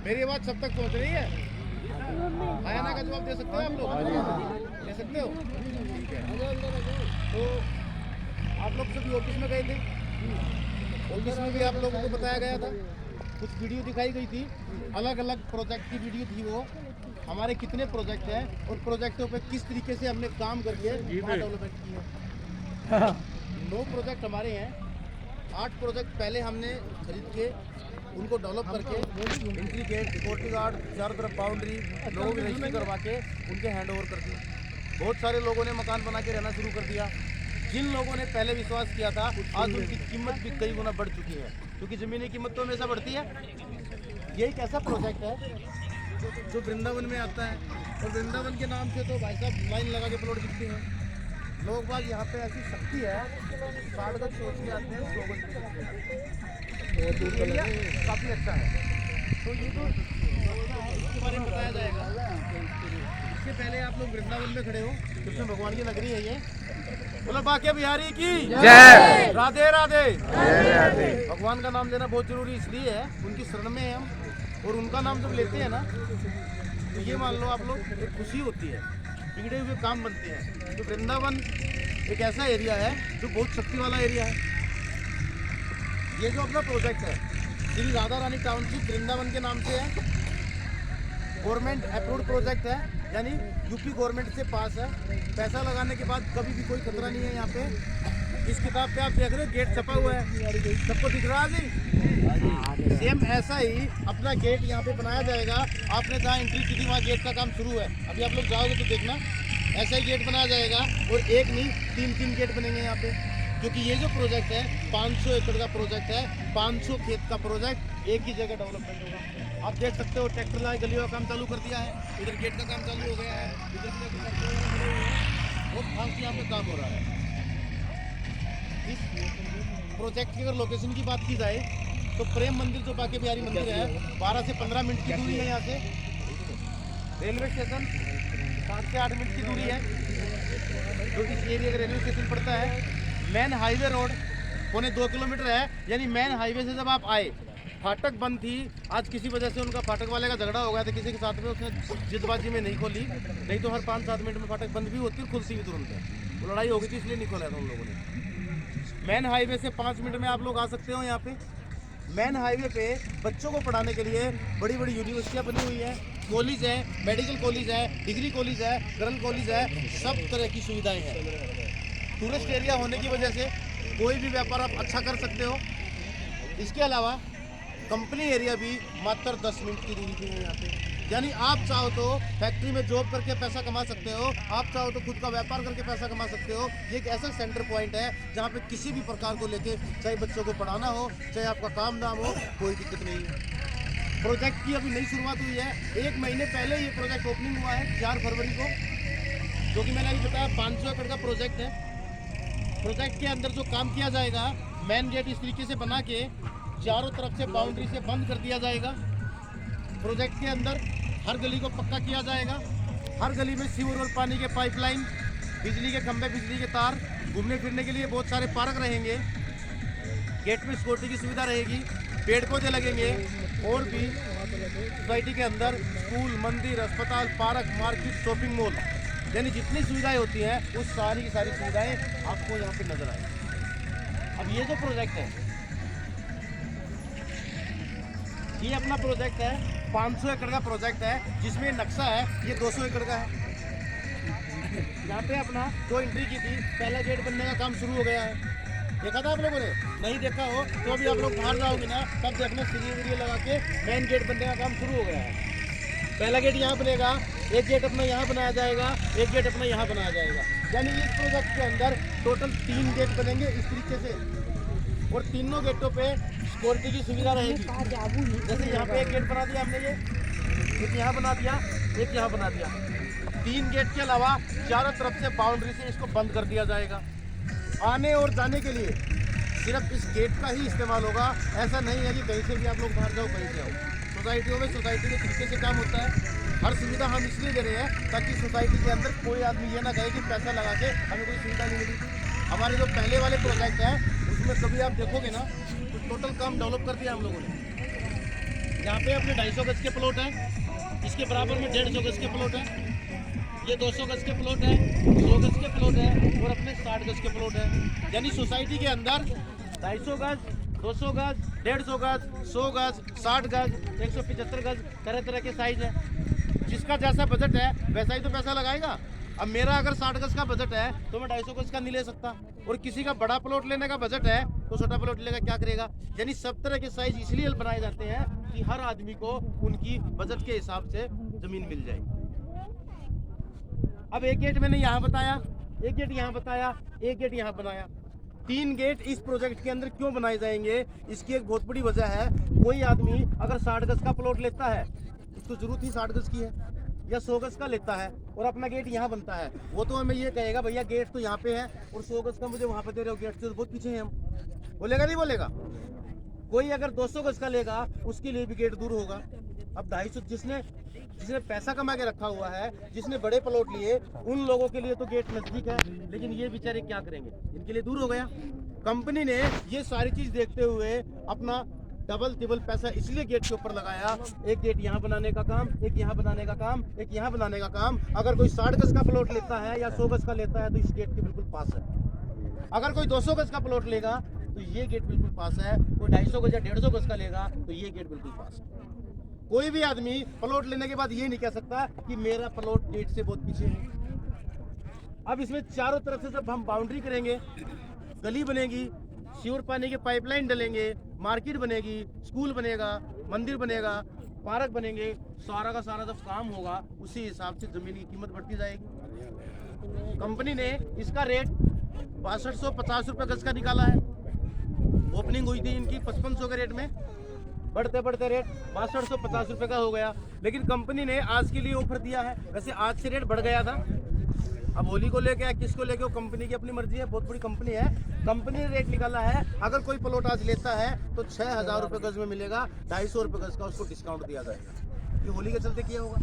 मेरी आवाज़ सब तक पहुंच रही है? आया ना का जवाब दे सकते हो आप लोग? दे सकते हो? ठीक है। तो आप लोग सभी ऑफिस में गए थे, ऑफिस में भी आप लोगों को बताया गया था, कुछ वीडियो दिखाई गई थी, अलग अलग प्रोजेक्ट की वीडियो थी। वो हमारे कितने प्रोजेक्ट हैं और प्रोजेक्टों पे किस तरीके से हमने काम करके वहाँ डेवलपमेंट की है। 9 प्रोजेक्ट हमारे हैं, 8 प्रोजेक्ट पहले हमने खरीद के उनको डेवलप करके एंट्री गेट, सिक्योरिटी गार्ड, चारों तरफ बाउंड्री, लोगों की रजिस्ट्री करवा के उनके हैंड ओवर कर दी। बहुत सारे लोगों ने मकान बना के रहना शुरू कर दिया। जिन लोगों ने पहले विश्वास किया था, आज उनकी कीमत भी कई गुना बढ़ चुकी है, क्योंकि ज़मीनी कीमत तो हमेशा बढ़ती है। ये एक ऐसा प्रोजेक्ट है जो वृंदावन में आता है, और वृंदावन के नाम से तो भाई साहब लाइन लगा के प्लॉट दिखते हैं। लोग बाग यहाँ पे ऐसी शक्ति है, 60 गज सोच के आते हैं, 100 गज एरिया काफ़ी अच्छा है। तो ये तो इसके बारे में बताया जाएगा। इससे पहले आप लोग वृंदावन में खड़े हो, कृष्ण भगवान की नगरी है ये। बोलो बांके बिहारी की जय, राधे राधे। भगवान का नाम लेना बहुत जरूरी इसलिए है, उनकी शरण में है हम, और उनका नाम जब लेते हैं ना, तो ये मान लो आप लोग, एक खुशी होती है, बिगड़े हुए काम बनते हैं। तो वृंदावन एक ऐसा एरिया है जो बहुत शक्ति वाला एरिया है। ये जो अपना प्रोजेक्ट है श्री राधा रानी टाउनशिप वृंदावन के नाम से है, गवर्नमेंट अप्रूव्ड प्रोजेक्ट है, यानी यूपी गवर्नमेंट से पास है। पैसा लगाने के बाद कभी भी कोई खतरा नहीं है यहाँ पे। इस किताब पे आप देख रहे हो गेट छपा हुआ है, सबको दिख रहा है जी? सेम ऐसा ही अपना गेट यहाँ पे बनाया जाएगा। आपने जहाँ एंट्री की थी वहाँ गेट का काम शुरू है, अभी आप लोग जाओगे तो देखना ऐसा ही गेट बनाया जाएगा, और एक नहीं 3-3 गेट बनेंगे यहाँ पे। क्योंकि ये जो प्रोजेक्ट है 500 एकड़ का प्रोजेक्ट है, 500 खेत का प्रोजेक्ट, एक ही जगह डेवलपमेंट होगा। आप देख सकते हो ट्रैक्टर लाए गलियों का काम चालू कर दिया है, इधर गेट का काम चालू हो गया है, इधर बहुत फास्ट यहाँ पे काम हो रहा है। इस प्रोजेक्ट की अगर लोकेशन की बात की जाए तो प्रेम मंदिर जो बांके बिहारी मंदिर है, 12 से 15 मिनट की दूरी है यहाँ से। रेलवे स्टेशन 7 से 8 मिनट की दूरी है, जो इस एरिया का रेलवे स्टेशन पड़ता है। मेन हाईवे रोड 2.25 किलोमीटर है, यानी मेन हाईवे से जब आप आए, फाटक बंद थी, आज किसी वजह से उनका फाटक वाले का झगड़ा हो गया था किसी के साथ में, उसने जिदबाजी में नहीं खोली, नहीं तो हर 5-7 मिनट में फाटक बंद भी होती और खुलती भी तुरंत है। वो लड़ाई हो गई थी इसलिए नहीं खोला था उन लोगों ने। मेन हाईवे से 5 मिनट में आप लोग आ सकते हो यहाँ पे। मेन हाईवे पे बच्चों को पढ़ाने के लिए बड़ी बड़ी यूनिवर्सिटियाँ बनी हुई है, कॉलेज है, मेडिकल कॉलेज है, डिग्री कॉलेज है, गर्ल कॉलेज है, सब तरह की सुविधाएं हैं। टूरिस्ट एरिया होने की वजह से कोई भी व्यापार आप अच्छा कर सकते हो। इसके अलावा कंपनी एरिया भी मात्र 10 मिनट की दूरी पे है यहाँ पे, यानी आप चाहो तो फैक्ट्री में जॉब करके पैसा कमा सकते हो, आप चाहो तो खुद का व्यापार करके पैसा कमा सकते हो। ये एक ऐसा सेंटर पॉइंट है जहाँ पे किसी भी प्रकार को लेके, चाहे बच्चों को पढ़ाना हो, चाहे आपका काम दाम हो, कोई दिक्कत नहीं है। प्रोजेक्ट की अभी नई शुरुआत हुई है, 1 महीने पहले ये प्रोजेक्ट ओपनिंग हुआ है 4 फरवरी को, जो कि मैंने अभी बताया 500 एकड़ का प्रोजेक्ट है। प्रोजेक्ट के अंदर जो काम किया जाएगा, मेन गेट इस तरीके से बना के चारों तरफ से बाउंड्री से बंद कर दिया जाएगा। प्रोजेक्ट के अंदर हर गली को पक्का किया जाएगा, हर गली में सीवर और पानी के पाइपलाइन, बिजली के खंभे, बिजली के तार, घूमने फिरने के लिए बहुत सारे पार्क रहेंगे, गेट में सिक्योरिटी की सुविधा रहेगी, पेड़ पौधे लगेंगे, और भी सोसाइटी के अंदर स्कूल, मंदिर, अस्पताल, पार्क, मार्केट, शॉपिंग मॉल, यानी जितनी सुविधाएं होती हैं वो सारी की सारी सुविधाएं आपको यहाँ पे नजर आएंगी। अब ये जो प्रोजेक्ट है, ये अपना प्रोजेक्ट है, 500 एकड़ का प्रोजेक्ट है, जिसमें नक्शा है ये 200 एकड़ का है। यहाँ पे अपना जो एंट्री की थी, पहला गेट बनने का काम शुरू हो गया है। देखा था आप लोगों ने? नहीं देखा हो तो अभी आप लोग बाहर जाओगे ना, तब देखना सीढ़ी वीडियो लगा के मेन गेट बनने का काम शुरू हो गया है। पहला गेट यहाँ बनेगा, एक गेट अपना यहाँ बनाया जाएगा, एक गेट अपना यहाँ बनाया जाएगा, यानी इस प्रोजेक्ट के अंदर टोटल 3 गेट बनेंगे इस तरीके से, और तीनों गेटों पे सिक्योरिटी की सुविधा रहेगी। जैसे यहाँ पे एक गेट बना दिया हमने, ये एक यहाँ बना दिया, एक यहाँ बना दिया। 3 गेट के अलावा चारों तरफ से बाउंड्री से इसको बंद कर दिया जाएगा। आने और जाने के लिए सिर्फ इस गेट का ही इस्तेमाल होगा, ऐसा नहीं है कि कहीं से भी आप लोग बाहर जाओ, कहीं से आओ। सोसाइटियों में सोसाइटी के तरीके से काम होता है। हर सुविधा हम इसलिए दे रहे हैं ताकि सोसाइटी के अंदर कोई आदमी ये ना कहे कि पैसा लगा के हमें कोई सुविधा नहीं मिली। हमारे जो पहले वाले प्रोजेक्ट हैं उसमें कभी आप देखोगे ना तो टोटल काम डेवलप कर दिया हम लोगों ने। यहाँ पे अपने 250 गज के प्लॉट है, इसके बराबर में 150 गज के प्लॉट है, ये 200 गज के प्लॉट है, 100 गज के प्लॉट है और अपने 60 गज के प्लॉट है। यानी सोसाइटी के अंदर 250 गज, 200 गज, 150 गज, 100 गज, 60 गज, 175 गज, तरह तरह के साइज है। जिसका जैसा बजट है वैसा ही तो पैसा लगाएगा। अब मेरा अगर 60 गज का बजट है तो मैं 250 गज का नहीं ले सकता, और किसी का बड़ा प्लॉट लेने का बजट है तो छोटा प्लॉट लेगा, क्या करेगा। यानी सब तरह के साइज इसलिए बनाए जाते हैं कि हर आदमी को उनकी बजट के हिसाब से जमीन मिल जाए। अब एक गेट मैंने यहाँ बताया, एक गेट यहाँ बताया, एक गेट यहाँ बनाया, 3 गेट इस प्रोजेक्ट के अंदर क्यों बनाए जाएंगे, इसकी एक बहुत बड़ी वजह है। कोई आदमी अगर 60 गज का प्लॉट लेता है, उसको जरूरत ही 60 गज की है, या 100 गज का लेता है और अपना गेट यहाँ बनता है, वो तो हमें ये कहेगा भैया गेट तो यहाँ पे है और 100 गज का मुझे वहाँ पे दे रहे हो, गेट से तो बहुत पीछे हैं हम। बोलेगा नहीं बोलेगा। कोई अगर 200 गज का लेगा उसके लिए भी गेट दूर होगा। अब 250 जिसने पैसा कमा के रखा हुआ है, जिसने बड़े प्लॉट लिए, उन लोगों के लिए तो गेट नजदीक है, लेकिन ये बेचारे क्या करेंगे, इनके लिए दूर हो गया। कंपनी ने ये सारी चीज देखते हुए अपना डबल टिबल पैसा इसलिए गेट के ऊपर लगाया। एक गेट यहाँ बनाने का काम, एक यहाँ बनाने का काम, एक यहाँ बनाने का काम। अगर कोई 60 गज का प्लॉट लेता है या 100 गज का लेता है तो इस गेट के बिल्कुल पास है। अगर कोई 200 गज का प्लॉट लेगा तो ये गेट बिल्कुल पास है। कोई 250 गज या 150 गज का लेगा तो ये गेट बिल्कुल पास है। कोई भी आदमी प्लॉट लेने के बाद ये नहीं कह सकता कि मेरा प्लॉट गेट से बहुत पीछे है। अब इसमें चारों तरफ से जब हम बाउंड्री करेंगे, गली बनेगी, सीवर पानी के पाइपलाइन डलेंगे, मार्केट बनेगी, स्कूल बनेगा, मंदिर बनेगा, पार्क बनेंगे, सारा का सारा जब काम होगा उसी हिसाब से जमीन की कीमत बढ़ती जाएगी। कंपनी ने इसका रेट 6250 रुपये गज का निकाला है। ओपनिंग हुई थी इनकी 5500 के रेट में, बढ़ते बढ़ते रेट 6250 रुपये का हो गया। लेकिन कंपनी ने आज के लिए ऑफर दिया है, वैसे आज से रेट बढ़ गया था। अब होली को लेके किसको लेके, वो कंपनी की अपनी मर्जी है, बहुत बड़ी कंपनी है। कंपनी ने रेट निकाला है, अगर कोई प्लॉट आज लेता है तो 6000 रुपये गज में मिलेगा, 250 रुपये गज का उसको डिस्काउंट दिया जाएगा। ये होली के चलते किया होगा।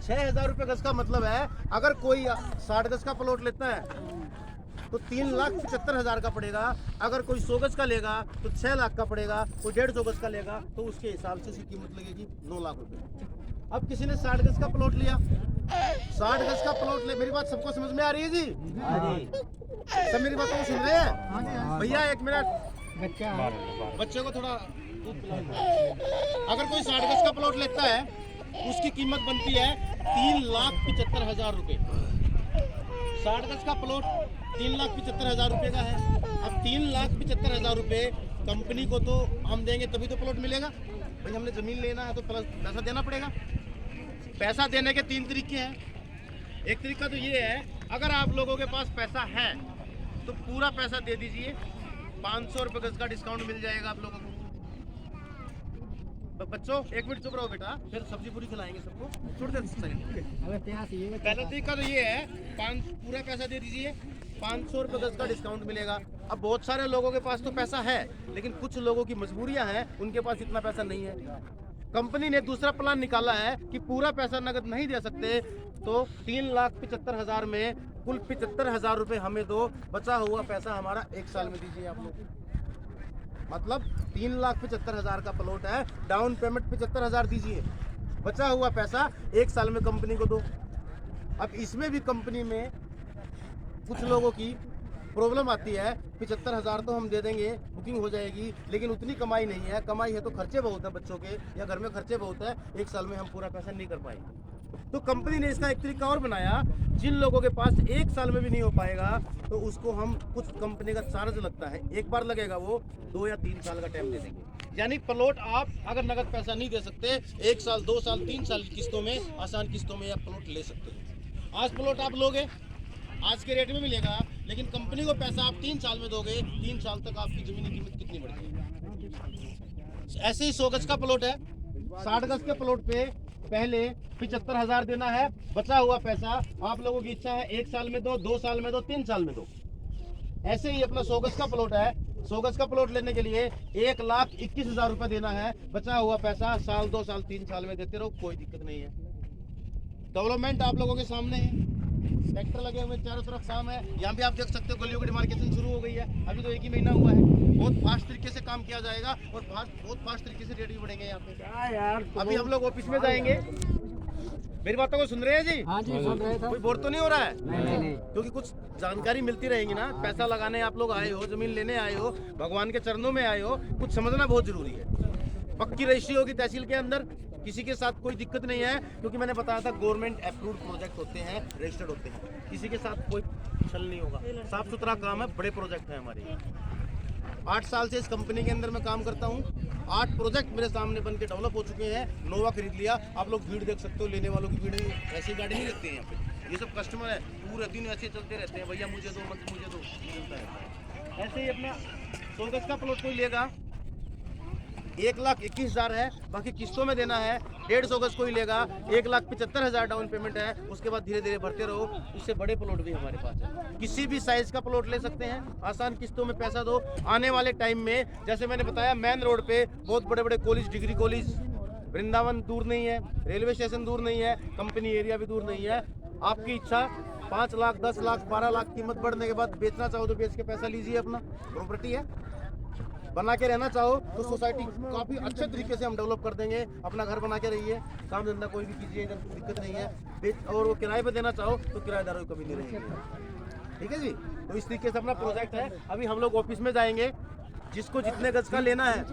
6000 रुपये गज का मतलब है अगर कोई 60 गज का प्लॉट लेता है तो 3,75,000 का पड़ेगा। अगर कोई 100 गज का लेगा तो 6 लाख का पड़ेगा। कोई 150 गज का लेगा तो उसके हिसाब से उसकी कीमत लगेगी 9 लाख रुपए। अब किसी ने 60 गज का प्लॉट लिया, 60 गज का प्लॉट ले, मेरी बात सबको समझ में आ रही है जी? सब मेरी बातों को सुन रहे हैं? भैया 1 मिनट, बच्चे को थोड़ा दूध पिलाओ। अगर कोई 60 गज का प्लॉट लेता है उसकी कीमत बनती है 3,75,000 रुपये। 60 गज का प्लॉट 3,75,000 रुपये का है। अब 3,75,000 रुपये कंपनी को तो हम देंगे तभी तो प्लॉट मिलेगा। भाई हमने ज़मीन लेना है तो पैसा देना पड़ेगा। पैसा देने के 3 तरीके हैं। एक तरीका तो ये है, अगर आप लोगों के पास पैसा है तो पूरा पैसा दे दीजिए, 500 रुपये गज का डिस्काउंट मिल जाएगा आप लोगों को। बच्चों 1 मिनट चुप रहो बेटा, फिर सब्जी पूरी खिलाएंगे सबको। छोड़ दे पहला तरीका तो ये है, पूरा पैसा दे दीजिए, 500 रुपये गज का डिस्काउंट मिलेगा। अब बहुत सारे लोगों के पास तो पैसा है, लेकिन कुछ लोगों की मजबूरियां हैं, उनके पास इतना पैसा नहीं है। कंपनी ने दूसरा प्लान निकाला है कि पूरा पैसा नगद नहीं दे सकते तो 3,75,000 में कुल 75,000 रुपये हमें दो, बचा हुआ पैसा हमारा 1 साल में दीजिए आप लोग। मतलब 3,75,000 का प्लॉट है, डाउन पेमेंट 75,000 दीजिए, बचा हुआ पैसा 1 साल में कंपनी को दो। अब इसमें भी कंपनी में कुछ लोगों की प्रॉब्लम आती है, 75,000 तो हम दे देंगे, बुकिंग हो जाएगी, लेकिन उतनी कमाई नहीं है। कमाई है तो खर्चे बहुत हैं बच्चों के या घर में खर्चे बहुत है, 1 साल में हम पूरा पैसा नहीं कर पाएंगे। तो कंपनी ने इसका एक तरीका और बनाया, जिन लोगों के पास 1 साल में भी नहीं हो पाएगा तो उसको हम कुछ कंपनी का चार्ज लगता है, एक बार लगेगा, वो 2 या 3 साल का टाइम दे देंगे। यानी प्लॉट आप अगर नगद पैसा नहीं दे सकते, 1 साल 2 साल 3 साल की किस्तों में, आसान किस्तों में आप प्लॉट ले सकते हैं। आज प्लॉट आप लोगे, आज के रेट में मिलेगा, लेकिन कंपनी को पैसा आप 3 साल में दोगे, 3 साल तक आपकी जमीन की कीमत कितनी बढ़ जाएगी। ऐसे ही 100 गज का प्लॉट है, 60 गज के प्लॉट पे पहले 75,000 देना है, बचा हुआ पैसा आप लोगों की इच्छा है 1 साल में दो, 2 साल में दो, 3 साल में दो। ऐसे ही अपना 100 गज का प्लॉट है, 100 गज का प्लॉट लेने के लिए 1,21,000 रुपये देना है, बचा हुआ पैसा साल 2 साल 3 साल में देते रहो, कोई दिक्कत नहीं है। डेवलपमेंट आप लोगों के सामने है, ट्रैक्टर लगे हुए चारों तरफ शाम है। यहाँ भी आप देख सकते हो गलियों की डिमार्केशन शुरू हो गई है, अभी तो 1 ही महीना हुआ है। बहुत फास्ट तरीके से काम किया जाएगा और बहुत फास्ट तरीके से रेट भी बढ़ेंगे यहाँ पे। अभी हम लोग ऑफिस में जाएंगे। मेरी बातों को सुन रहे हैं जी? हाँ जी, सुन रहे थे। कोई बोर तो नहीं हो रहा है? नहीं। क्योंकि कुछ जानकारी मिलती रहेगी ना। पैसा लगाने आप लोग आए हो, जमीन लेने आए हो, भगवान के चरणों में आए हो, कुछ समझना बहुत जरूरी है। पक्की रजिस्ट्री होगी तहसील के अंदर, किसी के साथ कोई दिक्कत नहीं है। क्योंकि मैंने बताया था गवर्नमेंट अप्रूव्ड प्रोजेक्ट होते हैं, रजिस्टर्ड होते हैं, किसी के साथ कोई छल नहीं होगा। साफ सुथरा काम है, बड़े प्रोजेक्ट है हमारे। 8 साल से इस कंपनी के अंदर मैं काम करता हूँ। 8 प्रोजेक्ट मेरे सामने बन के डेवलप हो चुके हैं। नोवा खरीद लिया, आप लोग भीड़ देख सकते हो, लेने वालों की भीड़। ऐसी गाड़ी नहीं लगती है यहाँ पे। ये सब कस्टमर है, पूरे दिन ऐसे चलते रहते हैं, भैया मुझे दो, मत मुझे दो, चलता रहता है। ऐसे ही अपना 100 गज का प्लॉट कोई लेगा, 1,21,000 है, बाकी किस्तों में देना है। 150 गज कोई लेगा, 1,75,000 डाउन पेमेंट है, उसके बाद धीरे धीरे भरते रहो। इससे बड़े प्लॉट भी हमारे पास है, किसी भी साइज का प्लॉट ले सकते हैं। आसान किस्तों में पैसा दो। आने वाले टाइम में जैसे मैंने बताया, मेन रोड पे बहुत बड़े बड़े कॉलेज, डिग्री कॉलेज, वृंदावन दूर नहीं है, रेलवे स्टेशन दूर नहीं है, कंपनी एरिया भी दूर नहीं है। आपकी इच्छा 5 लाख, 10 लाख, 12 लाख कीमत बढ़ने के बाद बेचना चाहो तो बेच के पैसा लीजिए। अपना प्रॉपर्टी है, बना के रहना चाहो तो सोसाइटी काफ़ी अच्छे तरीके से हम डेवलप कर देंगे। अपना घर बना के रहिए, काम धंधा कोई भी कीजिए, दिक्कत नहीं है। और वो किराए पे देना चाहो तो किराएदारों की कमी नहीं रहेगी। ठीक है जी। तो इस तरीके से अपना प्रोजेक्ट है। अभी हम लोग ऑफिस में जाएंगे। जिसको जितने गज का लेना है,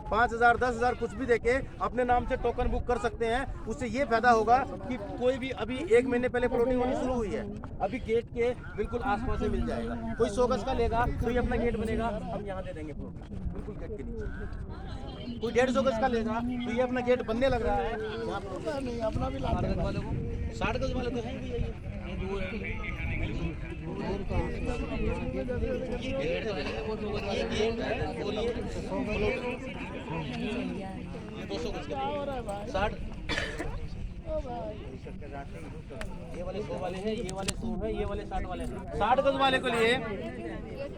5,000, 10,000 कुछ भी देके अपने नाम से टोकन बुक कर सकते हैं। उससे ये फायदा होगा कि कोई भी, अभी 1 महीने पहले प्लॉटिंग होनी शुरू हुई है, अभी गेट के बिल्कुल आसपास से मिल जाएगा। कोई 100 गज का लेगा तो ये अपना गेट बनेगा, हम यहाँ दे देंगे प्लॉट बिल्कुल गेट के नीचे। कोई 150 गज का लेगा तो ये अपना गेट बनने लग रहा है। अपना भी 60 गज वाले को, 60 गज वाले तो है भी ये ये 200 गज का 60। ये वाले 100 वाले हैं, ये वाले 100 है, ये वाले 60 वाले हैं। 60 गज वाले के लिए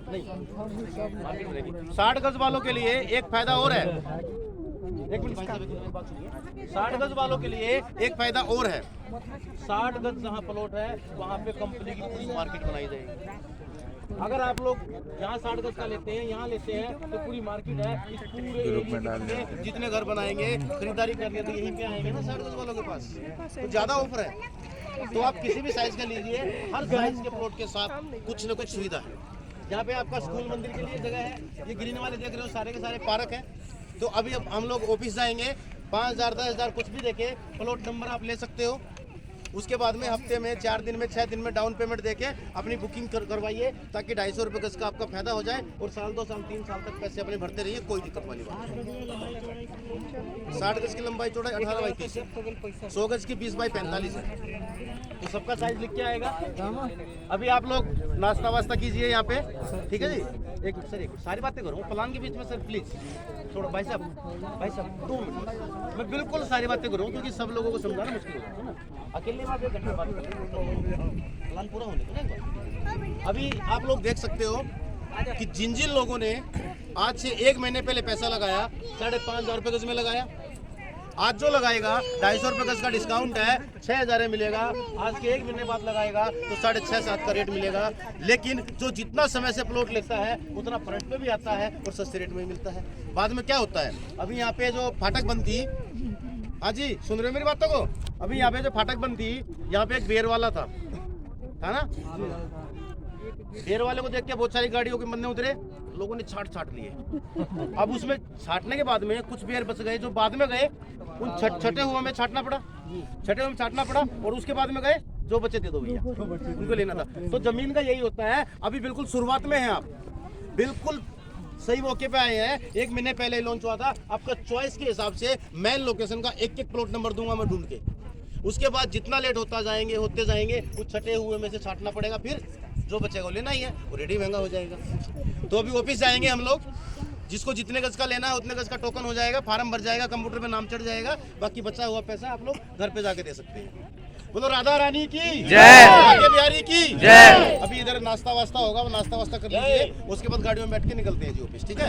नहीं, 60 गज वालों के लिए एक फायदा और है। एक मिनट भाई साहब, एक बात सुनिए। 60 गज वालों के लिए एक फायदा और है। 60 गज जहाँ प्लॉट है वहाँ पे कंपनी की पूरी मार्केट बनाई जाएगी। अगर आप लोग यहाँ 60 गज का लेते हैं, यहाँ लेते हैं, तो पूरी मार्केट है। इस पूरे एरिया में जितने घर बनाएंगे, खरीदारी करने तो यहीं पे आएंगे ना 60 गज वालों के पास। तो ज़्यादा ऑफर है, तो आप किसी भी साइज का लीजिए। हर साइज के प्लॉट के साथ कुछ न कुछ सुविधा है। यहाँ पे आपका स्कूल मंदिर के लिए जगह है। ये ग्रीन वाले देख रहे हो, सारे के सारे पार्क है। तो अभी अब हम लोग ऑफिस जाएंगे, 5,000, 10,000 कुछ भी देके प्लॉट नंबर आप ले सकते हो। उसके बाद में हफ्ते में, 4 दिन में, 6 दिन में डाउन पेमेंट देके अपनी बुकिंग करवाइए, ताकि 250 रुपये गज का आपका फायदा हो जाए और साल 2 साल 3 साल तक पैसे अपने भरते रहिए। कोई दिक्कत वाली बात नहीं। 60 गज की लंबाई चौड़ाई 18 बाई 30 है, 100 गज की 20 बाई 45 है। तो सबका साइज लिख के आएगा। अभी आप लोग नाश्ता वास्ता कीजिए यहाँ पे, ठीक है जी। एक सर, एक सारी बातें करूँ प्लान के बीच में सर, प्लीज थोड़ा। भाई साहब 2 मिनट, मैं बिल्कुल सारी बातें करूँ क्योंकि सब लोगों को समझाना मुश्किल होता है ना। अकेले में आप 1 घंटा बात करें, प्लान पूरा होने को ना। अभी आप लोग देख सकते हो कि जिन जिन लोगों ने आज से 1 महीने पहले पैसा लगाया, 5,500 रुपये गज में लगाया, आज जो लगाएगा 250 रुपये गज का डिस्काउंट है, 6,000 मिलेगा। आज के 1 महीने बाद लगाएगा तो 6,500-7 का रेट मिलेगा। लेकिन जो जितना समय से प्लॉट लेता है उतना फ्रंट पे भी आता है और सस्ते रेट में मिलता है। बाद में क्या होता है, अभी यहाँ पे जो फाटक बंद थी, हाँ जी सुन रहे हो मेरी बातों को, अभी यहाँ पे जो फाटक बंद थी, यहाँ पे एक बेर वाला था ना। बेर वाले को देख के बहुत सारी गाड़ियों के बंदे उतरे, लोगों ने छाट लिए। अब उसमें छाटने के बाद में कुछ बेर बच गए, जो बाद में गए उन छठे हुए में छाटना पड़ा, और उसके बाद में गए जो बचे दे दो भैया, उनको लेना था। तो जमीन का यही होता है। अभी बिल्कुल शुरुआत में है, आप बिल्कुल सही मौके पे आए हैं। 1 महीने पहले लॉन्च हुआ था। आपका चॉइस के हिसाब से मेन लोकेशन का एक प्लॉट नंबर दूंगा मैं ढूंढ के। उसके बाद जितना लेट होते जाएंगे कुछ छठे हुए में से छाटना पड़ेगा, फिर जो बचेगा वो लेना ही है, वो रेडी महंगा हो जाएगा। तो अभी ऑफिस जाएंगे हम लोग, जिसको जितने गज का लेना है उतने गज का टोकन हो जाएगा, फार्म भर जाएगा, कंप्यूटर में नाम चढ़ जाएगा, बाकी बचा हुआ पैसा आप लोग घर पे जाके दे सकते हैं। बोलो राधा रानी की जय, आगे बिहारी की जय। अभी इधर नाश्ता वास्ता होगा, वो नाश्ता वास्ता कर लीजिए, उसके बाद गाड़ियों में बैठ के निकलते हैं जी ऑफिस, ठीक है।